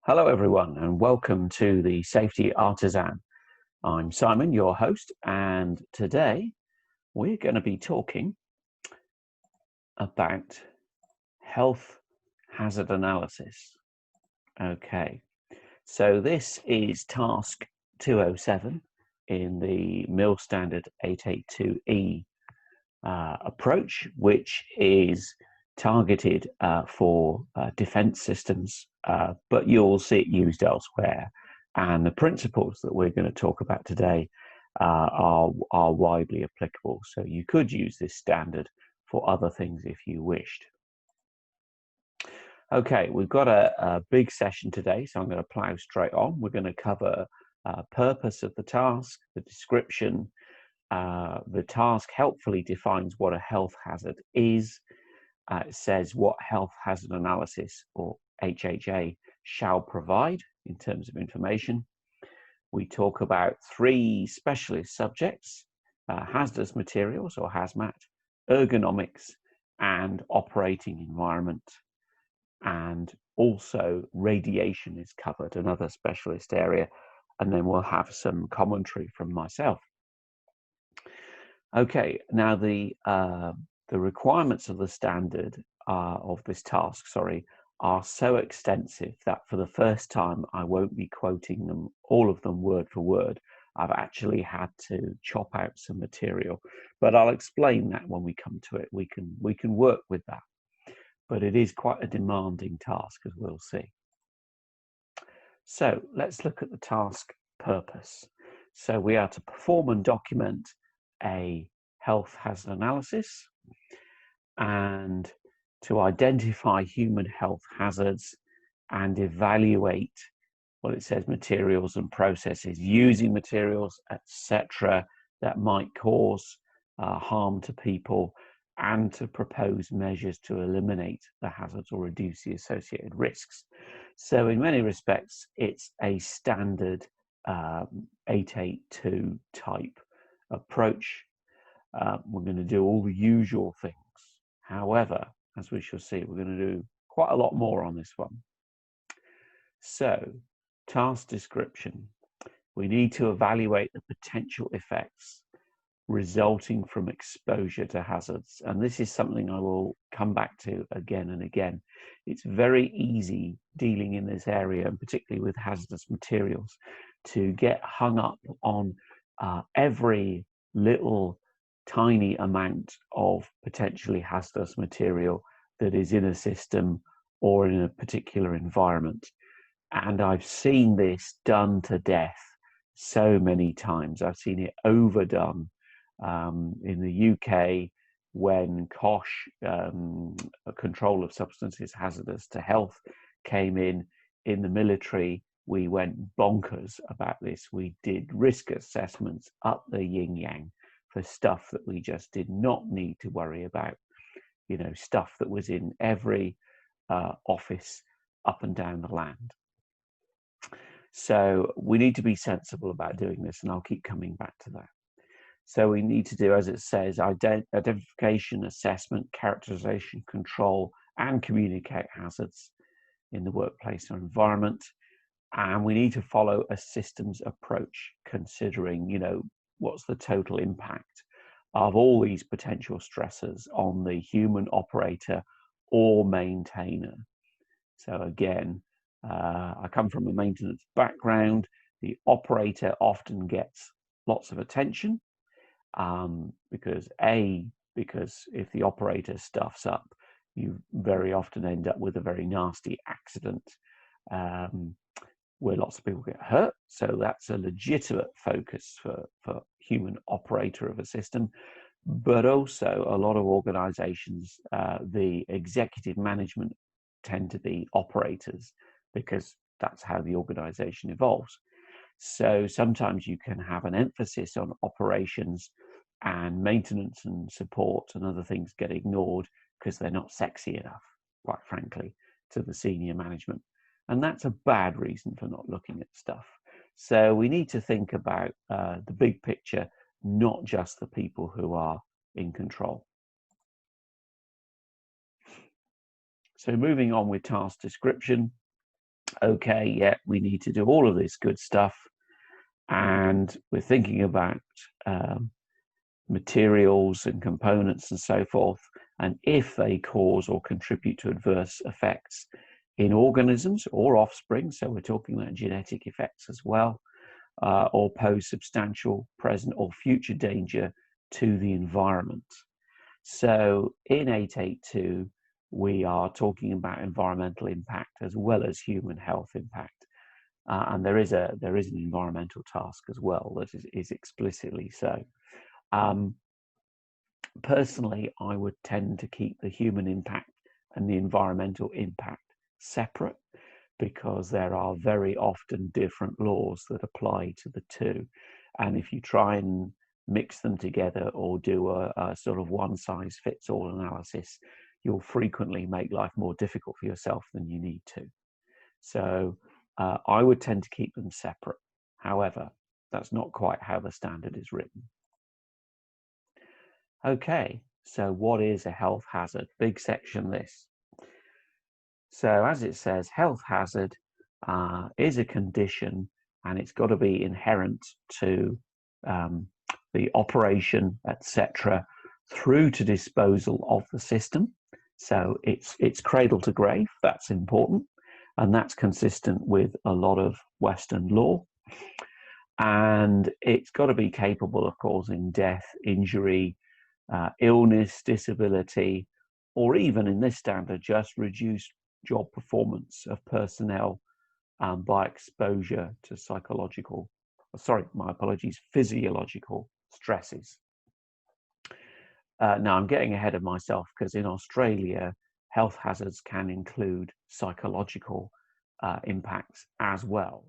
Hello everyone and welcome to the Safety Artisan. I'm Simon, your host, and today we're going to be talking about health hazard analysis. Okay, so this is task 207 in the Mil-Std-882E approach, which is targeted for defense systems, but you'll see it used elsewhere. And the principles that we're going to talk about today are widely applicable. So you could use this standard for other things if you wished. Okay, we've got a big session today, so I'm going to plow straight on. We're going to cover purpose of the task, the description. The task helpfully defines what a health hazard is. It says what health hazard analysis, or HHA, shall provide in terms of information. We talk about three specialist subjects: hazardous materials, or HAZMAT, ergonomics, and operating environment. And also radiation is covered, another specialist area, and then we'll have some commentary from myself. Okay, now the requirements of the standard of this task, are so extensive that for the first time I won't be quoting them, all of them word for word. I've actually had to chop out some material, but I'll explain that when we come to it. We can work with that, but it is quite a demanding task, as we'll see. So let's look at the task purpose. So we are to perform and document a health hazard analysis and to identify human health hazards and evaluate what it says, materials and processes, using materials, etc., that might cause harm to people, and to propose measures to eliminate the hazards or reduce the associated risks. So in many respects, it's a standard 882 type approach. We're going to do all the usual things. However, as we shall see, we're going to do quite a lot more on this one. So, task description. We need to evaluate the potential effects resulting from exposure to hazards. And this is something I will come back to again and again. It's very easy dealing in this area, and particularly with hazardous materials, to get hung up on every little tiny amount of potentially hazardous material that is in a system or in a particular environment. And I've seen this done to death so many times. I've seen it overdone in the UK when COSH, control of substances hazardous to health, came in the military. We went bonkers about this. We did risk assessments up the yin yang for stuff that we just did not need to worry about. You know, stuff that was in every office up and down the land. So we need to be sensible about doing this, and I'll keep coming back to that. So we need to do, as it says, identification, assessment, characterization, control, and communicate hazards in the workplace or environment. And we need to follow a systems approach, considering, you know, what's the total impact of all these potential stressors on the human operator or maintainer. So again, I come from a maintenance background. The operator often gets lots of attention because if the operator stuffs up, you very often end up with a very nasty accident where lots of people get hurt. So that's a legitimate focus for human operator of a system. But also a lot of organizations, the executive management tend to be operators because that's how the organization evolves. So sometimes you can have an emphasis on operations, and maintenance and support and other things get ignored because they're not sexy enough, quite frankly, to the senior management. And that's a bad reason for not looking at stuff. So we need to think about the big picture, not just the people who are in control. So moving on with task description, Okay, yeah, we need to do all of this good stuff, and we're thinking about materials and components and so forth, and if they cause or contribute to adverse effects in organisms or offspring, so we're talking about genetic effects as well, or pose substantial present or future danger to the environment. So in 882, we are talking about environmental impact as well as human health impact. And there is an environmental task as well that is explicitly so. Personally, I would tend to keep the human impact and the environmental impact separate, because there are very often different laws that apply to the two. And if you try and mix them together or do a sort of one-size-fits-all analysis, you'll frequently make life more difficult for yourself than you need to. So I would tend to keep them separate. However, that's not quite how the standard is written. Okay, so what is a health hazard? Big section this. So as it says, health hazard is a condition, and it's got to be inherent to the operation, etc., through to disposal of the system. So it's cradle to grave. That's important, and that's consistent with a lot of Western law. And it's got to be capable of causing death, injury, illness, disability, or even in this standard, just reduced job performance of personnel by exposure to physiological stresses. Now I'm getting ahead of myself, because in Australia, health hazards can include psychological impacts as well.